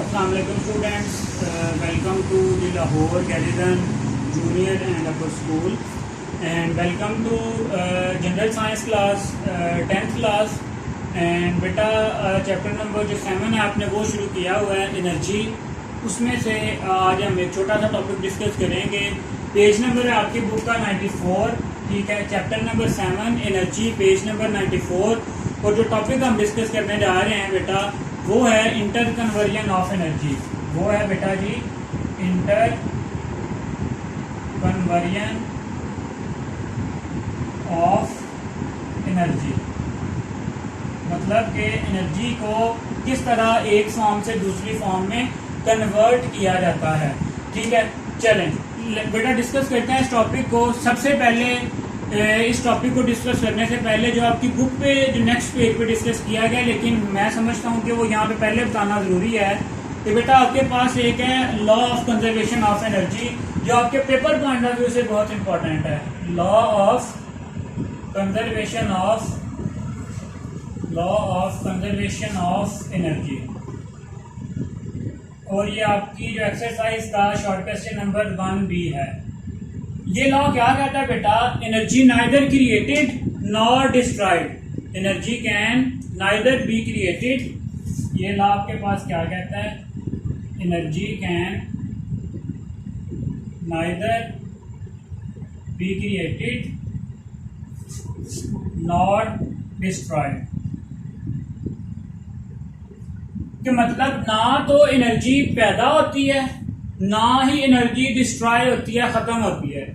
Assalamualaikum students, welcome to the Lahore Garrison Junior and Upper School and welcome to General Science class 10th class and बेटा chapter number जो 7 है आपने वो शुरू किया हुआ है एनर्जी। उसमें से आज हम एक छोटा सा टॉपिक डिस्कस करेंगे। पेज नंबर है आपकी बुक का 94, ठीक है। Chapter number 7 energy, page number 94। और जो टॉपिक हम डिस्कस करने जा रहे हैं बेटा वो है इंटर कन्वर्जन ऑफ एनर्जी। वो है बेटा जी इंटर कन्वर्जन ऑफ एनर्जी, मतलब कि एनर्जी को किस तरह एक फॉर्म से दूसरी फॉर्म में कन्वर्ट किया जाता है, ठीक है। चलें बेटा डिस्कस करते हैं इस टॉपिक को। सबसे पहले इस टॉपिक को डिस्कस करने से पहले जो आपकी बुक पे जो नेक्स्ट पेज पे डिस्कस किया गया, लेकिन मैं समझता हूँ कि वो यहाँ पे पहले बताना ज़रूरी है कि बेटा आपके पास एक है law of conservation of energy, जो आपके पेपर पॉइंट ऑफ व्यू से बहुत इंपॉर्टेंट है। Law of conservation of energy. और ये आपकी जो एक्सरसाइज का शॉर्ट क्वेश्चन नंबर 1B है। ये लॉ क्या कहता है बेटा, energy neither created nor destroyed, energy can neither be created. ये लॉ आपके पास क्या कहता है, energy can neither be created nor destroyed. कि मतलब ना तो एनर्जी पैदा होती है ना ही एनर्जी डिस्ट्रॉय होती है, खत्म होती है।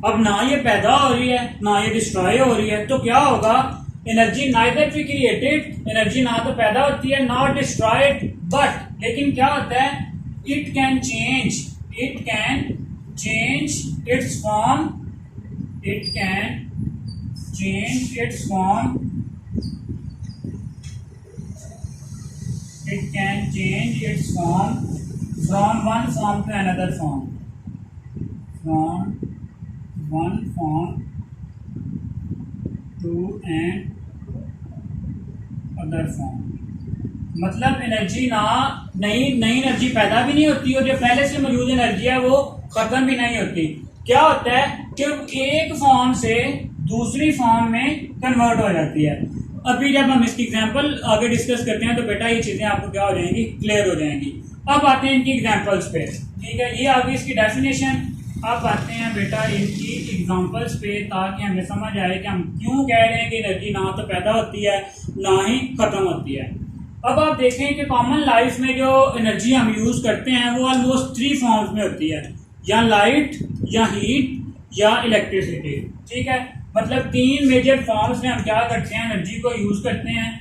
अब ना ये पैदा हो रही है ना ये डिस्ट्रॉय हो रही है, तो क्या होगा, energy neither be created, energy ना तो पैदा होती है नॉट डिस्ट्रॉयड, बट लेकिन क्या होता है, it can change it's form, it can change it's form, it can change its form from one form to another form, from one form to an other form। मतलब energy ना नई energy पैदा भी नहीं होती और जो पहले से मौजूद एनर्जी है वो खत्म भी नहीं होती। क्या होता है कि एक फॉर्म से दूसरी फॉर्म में कन्वर्ट हो जाती है। अभी जब हम इसकी एग्जांपल आगे डिस्कस करते हैं तो बेटा ये चीजें आपको क्या हो जाएंगी, क्लियर हो जाएंगी। अब आते हैं इनकी एग्जांपल्स पे, ठीक है। ये आगे इसकी डेफिनेशन। अब आते हैं बेटा इनकी एग्जांपल्स पे, ताकि हमें समझ आए कि हम क्यों कह रहे हैं कि एनर्जी ना तो पैदा होती है ना ही खत्म होती है। अब आप देखें कि कॉमन लाइफ में जो एनर्जी हम यूज करते हैं वो ऑलमोस्ट 3 फॉर्म्स में होती है, या लाइट, या हीट, या इलेक्ट्रिसिटी, ठीक है। मतलब 3 मेजर फॉर्म्स में हम क्या करते हैं, एनर्जी को यूज करते हैं।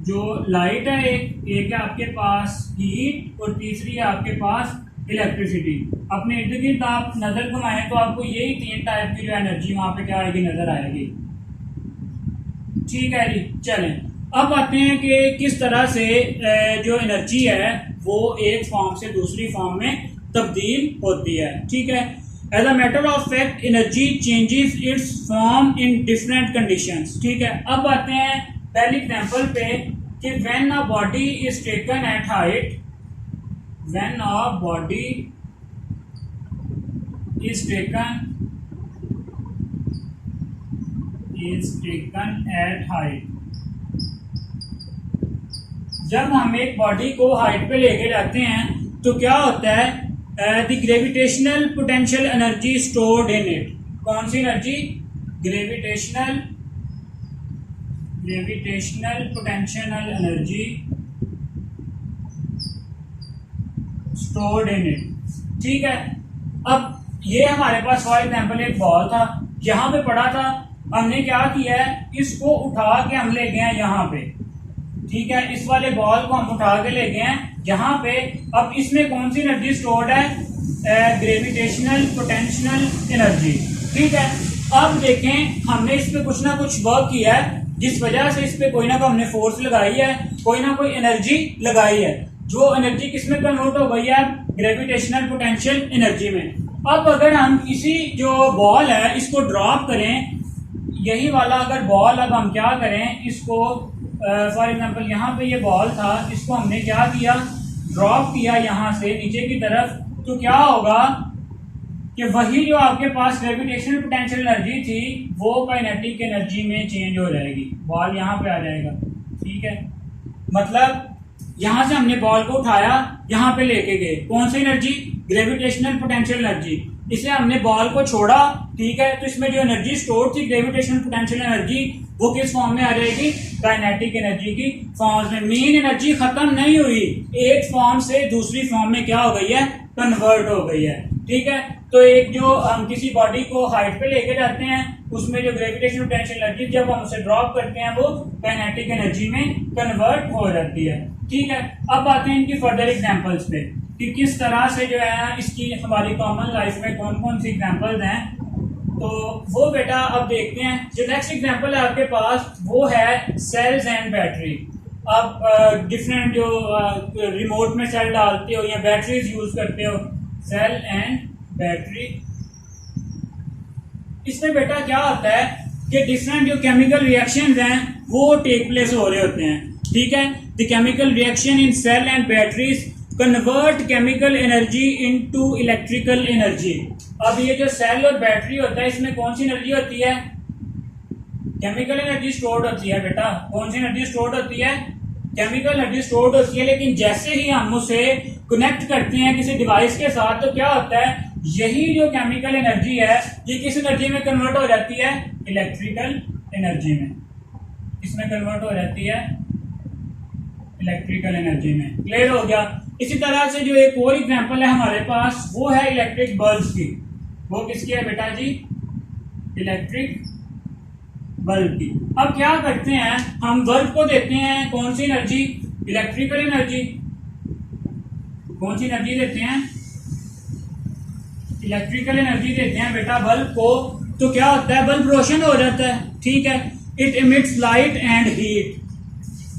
जो लाइट है एक है आपके पास हीट, और तीसरी है आपके पास इलेक्ट्रिसिटी। अपने इर्द गिर्द आप नजर घुमाएं तो आपको यही 3 टाइप की जो एनर्जी वहां पे क्या आएगी, नजर आएगी, ठीक है जी। चलें अब आते हैं कि किस तरह से जो एनर्जी है वो एक फॉर्म से दूसरी फॉर्म में तब्दील होती है, ठीक है। As a matter of fact, energy changes its form in different conditions, ठीक है। अब आते हैं पहली एग्जांपल पे कि when a body is taken at height, when a body is taken at height, जब हम एक बॉडी को हाइट पे लेके जाते हैं तो क्या होता है, the gravitational potential energy stored in it. कौन सी energy, gravitational potential energy stored in it, ठीक है। अब ये हमारे पास फॉर एग्जांपल एक बॉल था, यहाँ पे पड़ा था, हमने क्या किया है, इसको उठा के हम ले गए यहाँ पे, ठीक है। इस वाले बॉल को हम उठा के ले गए हैं यहाँ पे। अब इसमें कौन सी एनर्जी स्टोर्ड है, ग्रेविटेशनल पोटेंशियल एनर्जी, ठीक है। अब देखें हमने इस पे कुछ ना कुछ वर्क किया है, जिस वजह से इस पे कोई ना कोई हमने फोर्स लगाई है, कोई ना कोई एनर्जी लगाई है, जो एनर्जी किसमें कन्वर्ट हो गई है, ग्रेविटेशनल पोटेंशियल एनर्जी में। अब अगर हम इसी जो बॉल है इसको ड्रॉप करें, यही वाला अगर बॉल, अब हम क्या करें इसको, फॉर एग्जांपल यहाँ पे ये बॉल था, इसको हमने क्या किया, ड्रॉप किया यहाँ से नीचे की तरफ, तो क्या होगा कि वही जो आपके पास ग्रेविटेशनल पोटेंशियल एनर्जी थी वो काइनेटिक एनर्जी में चेंज हो जाएगी, बॉल यहाँ पे आ जाएगा। ठीक है, मतलब यहां से हमने बॉल को उठाया, यहां पे लेके गए, कौन सी एनर्जी? Gravitational potential energy. इसे हमने बॉल को छोड़ा, ठीक है, तो इसमें जो एनर्जी स्टोर थी ग्रेविटेशनल पोटेंशियल एनर्जी, वो किस फॉर्म में आ जाएगी? काइनेटिक एनर्जी की फॉर्म में। मेन एनर्जी खत्म नहीं हुई, एक फॉर्म से दूसरी फॉर्म में क्या हो गई है? कन्वर्ट हो गई है। ठीक है, तो एक जो हम किसी बॉडी को हाइट पे लेके जाते हैं, उसमें जो ग्रेविटेशनल पोटेंशियल एनर्जी जब हम उसे ड्रॉप करते हैं वो काइनेटिक एनर्जी में कन्वर्ट हो जाती है। ठीक है, अब आते हैं इनकी फर्दर एग्जांपल्स पे कि किस तरह से जो है इसकी हमारी कॉमन लाइफ में कौन कौन सी एग्जांपल्स हैं। तो वो बेटा अब देखते हैं। जो नेक्स्ट एग्जांपल है आपके पास वो है सेल्स एंड बैटरी। अब डिफरेंट जो रिमोट में सेल डालते हो या बैटरीज यूज करते हो, सेल एंड बैटरी। इसमें बेटा क्या होता है कि डिफरेंट जो केमिकल रिएक्शंस हैं वो टेक प्लेस हो रहे होते हैं। ठीक है, the chemical reaction in cell and batteries convert chemical energy into electrical energy. अब ये जो सेल और बैटरी होता है इसमें कौन सी एनर्जी होती है? केमिकल एनर्जी स्टोर्ड होती है बेटा। कौन सी एनर्जी स्टोर्ड होती है? केमिकल एनर्जी स्टोर्ड होती है। लेकिन जैसे ही हम उसे कनेक्ट करते हैं किसी डिवाइस के साथ तो क्या होता है? यही जो केमिकल एनर्जी है ये किस एनर्जी में कन्वर्ट हो जाती है? इलेक्ट्रिकल एनर्जी में। इसमें कन्वर्ट हो जाती है इलेक्ट्रिकल एनर्जी में। क्लियर हो गया? इसी तरह से जो एक और एग्जांपल है हमारे पास वो है इलेक्ट्रिक बल्ब की। वो किसकी है बेटा जी? इलेक्ट्रिक बल्ब की। अब क्या करते हैं, हम बल्ब को देते हैं कौन सी एनर्जी? Electrical energy. कौन सी एनर्जी देते हैं? इलेक्ट्रिकल एनर्जी देते हैं बेटा बल्ब को। तो क्या होता है? बल्ब रोशन हो जाता है। ठीक है, it emits light and heat.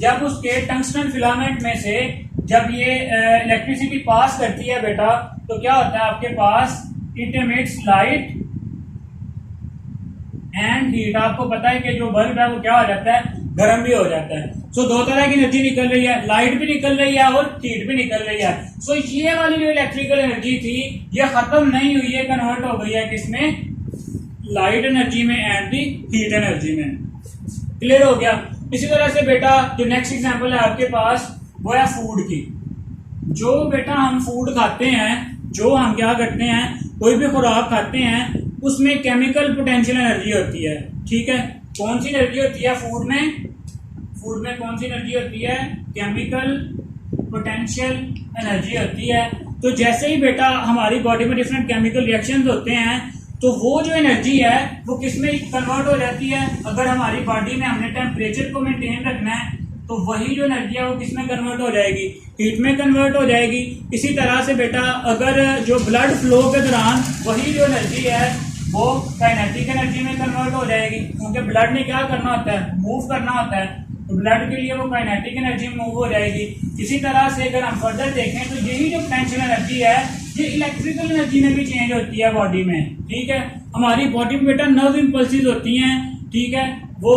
जब उसके टंगस्टन फिलामेंट में से जब ये इलेक्ट्रिसिटी पास करती है बेटा तो क्या होता है आपके पास? It emits light and heat. आपको पता है कि जो बल्ब है वो क्या हो जाता है? गर्म भी हो जाता है। सो दो तरह की एनर्जी निकल रही है, लाइट भी निकल रही है और हीट भी निकल रही है। सो ये वाली जो इलेक्ट्रिकल एनर्जी थी ये खत्म नहीं हुई है, कन्वर्ट हो गई है किसमें? लाइट एनर्जी में एंड दी हीट एनर्जी में। क्लियर हो गया? इसी तरह से बेटा जो नेक्स्ट एग्जांपल है आपके पास वो है फूड की। जो बेटा हम फूड खाते हैं, जो हम क्या करते हैं, कोई भी खुराक खाते हैं उसमें केमिकल पोटेंशियल एनर्जी होती है। ठीक है, कौन सी एनर्जी होती है फूड में? फूड में कौन सी एनर्जी होती है? केमिकल पोटेंशियल एनर्जी होती है। तो जैसे ही बेटा हमारी बॉडी में डिफरेंट केमिकल रिएक्शंस होते हैं तो वो जो एनर्जी है वो किसमें कन्वर्ट हो जाती है? अगर हमारी बॉडी में हमने टेम्परेचर को मेंटेन रखना है तो वही जो एनर्जी है वो किसमें कन्वर्ट हो जाएगी? हीट में कन्वर्ट हो जाएगी। इसी तरह से बेटा अगर जो ब्लड फ्लो के दौरान वही जो एनर्जी है वो काइनेटिक एनर्जी में कन्वर्ट हो जाएगी, क्योंकि ब्लड ने क्या करना होता है? मूव करना होता है। तो ब्लड के लिए वो काइनेटिक एनर्जी में मूव हो जाएगी। इसी तरह से अगर हम फर्दर देखें तो यही जो पोटेंशियल एनर्जी है ये इलेक्ट्रिकल एनर्जी में भी चेंज होती है बॉडी में। ठीक है, हमारी बॉडी में बेटा नर्व इम्पल्सेस होती हैं। ठीक है, वो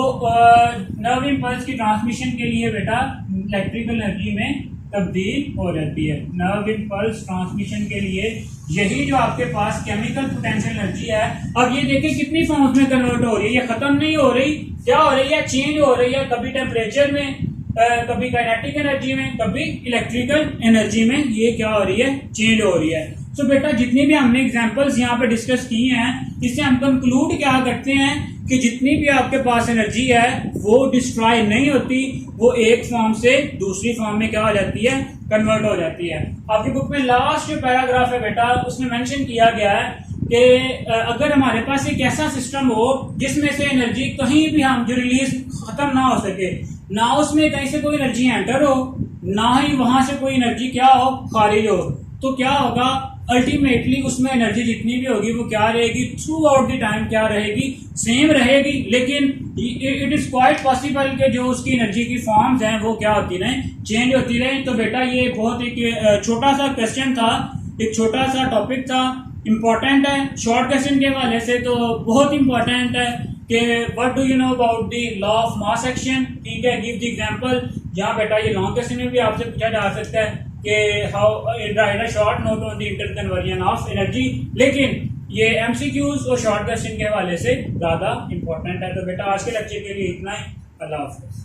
नर्व इम्पल्स की ट्रांसमिशन के लिए बेटा इलेक्ट्रिकल एनर्जी में तब्दील हो जाती है। नर्व इम्पल्स ट्रांसमिशन के लिए यही जो आपके पास केमिकल पोटेंशियल एनर्जी है, अब ये देखिए कितनी फॉर्म्स में कन्वर्ट हो रही है। ये खत्म नहीं हो रही, क्या हो रही है? चेंज हो रही है। कभी टेम्परेचर में, कभी काइनेटिक एनर्जी में, कभी इलेक्ट्रिकल एनर्जी में ये क्या हो रही है? चेंज हो रही है। तो बेटा जितनी भी हमने एग्जांपल्स यहाँ पे डिस्कस की हैं इससे हम कंक्लूड क्या करते हैं कि जितनी भी आपके पास एनर्जी है वो डिस्ट्रॉय नहीं होती, वो एक फॉर्म से दूसरी फॉर्म में क्या हो जाती है? कन्वर्ट हो जाती है। आपकी बुक में लास्ट जो पैराग्राफ है बेटा उसमें मेंशन किया गया है कि अगर हमारे पास एक ऐसा सिस्टम हो जिसमें से एनर्जी कहीं भी हम जो रिलीज खत्म ना हो सके, ना उसमें कहीं से कोई एनर्जी एंटर हो, ना ही वहां से कोई एनर्जी क्या हो? खारिज हो, तो क्या होगा? अल्टीमेटली उसमें एनर्जी जितनी भी होगी वो क्या रहेगी? थ्रू आउट द टाइम क्या रहेगी? सेम रहेगी। लेकिन इट इज क्वाइट पॉसिबल कि जो उसकी एनर्जी की फॉर्म्स हैं वो क्या होती रहें? चेंज होती रहें। तो बेटा ये बहुत एक छोटा सा क्वेश्चन था, एक छोटा सा टॉपिक था, इम्पोर्टेंट है। शॉर्ट क्वेश्चन के हवाले से तो बहुत इंपॉर्टेंट है कि what do you know about the law of mass action. ठीक है, गिव द एग्जांपल। जहाँ बेटा ये लॉन्ग क्वेश्चन में भी आपसे पूछा जा सकता है कि how right a short note on the inter conversion of energy, लेकिन ये एमसीक्यूज और शॉर्ट क्वेश्चन के हवाले से ज़्यादा इंपॉर्टेंट है। तो बेटा आज के लेक्चर के लिए इतना ही। अल्लाह हाफ़िज़।